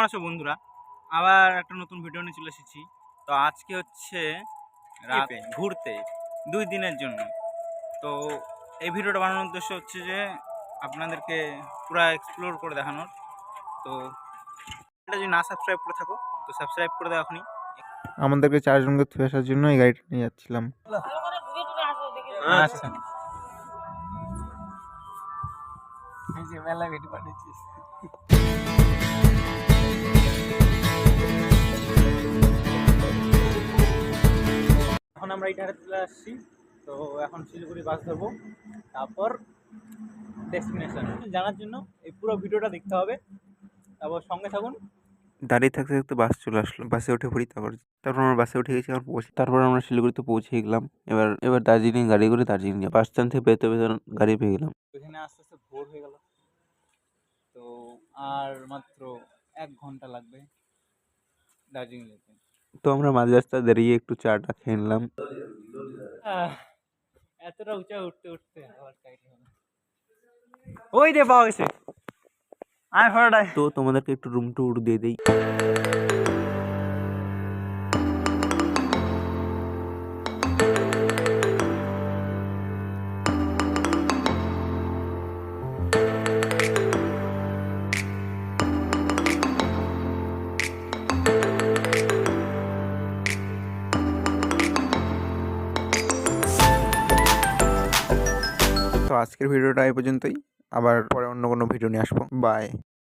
আছো বন্ধুরা? আবার একটা নতুন ভিডিও নিয়ে চলে এসেছি। তো আজকে হচ্ছে রাতে ঘুরতে 2 দিনের জন্য। তো এই ভিডিওটা বানানোর উদ্দেশ্য হচ্ছে যে আপনাদেরকে পুরো এক্সপ্লোর করে দেখানোর। তো এটা যদি না সাবস্ক্রাইব করে থাকো তো সাবস্ক্রাইব করে দাও এখনই। আমাদেরকে 4 জনকে থুয়ে আসার জন্য এই গাড়িটা নিয়ে যাচ্ছিলাম। আচ্ছা, এই যে মেলা ভিডিও বানিয়েছিস। এখন আমরা ইটাহারে চলে আসছি। তো এখন শিলিগুড়ি বাস ধরবো, তারপর ডেস্টিনেশন জানার জন্য এই পুরো ভিডিওটা দেখতে হবে। তারপর সঙ্গে থাকুন। দাঁড়িয়ে থাকতে থাকতে বাস চলে আসলো, বাসে উঠে পড়ি। তারপর আমরা বাসে উঠে গেছি, তারপর আমরা শিলিগুড়িতে পৌঁছে গেলাম। এবার দার্জিলিং গাড়ি করে দার্জিলিং যাব। বাস স্ট্যান্ড থেকে বেরোতে বেরোতে গাড়ি পেয়ে গেলাম। এখানে আস্তে আস্তে ভোর হয়ে গেল। তো আর মাত্র 1 ঘন্টা লাগবে দার্জিলিং যেতে। তো আমরা মাঝ রাস্তায় দাঁড়িয়ে একটু চাটা খেয়ে নিলাম। এতটা উঁচা উঠতে উঠতে আবার টাইট হলো। ওই রে পাওয়া গেছে। আয় ফটোটাই। তো তোমাদেরকে একটু রুম ট্যুর দিয়ে দিই। তো আজকের ভিডিওটা এই পর্যন্তই। আবার পরে অন্য কোনো ভিডিও নিয়ে আসবো। বাই।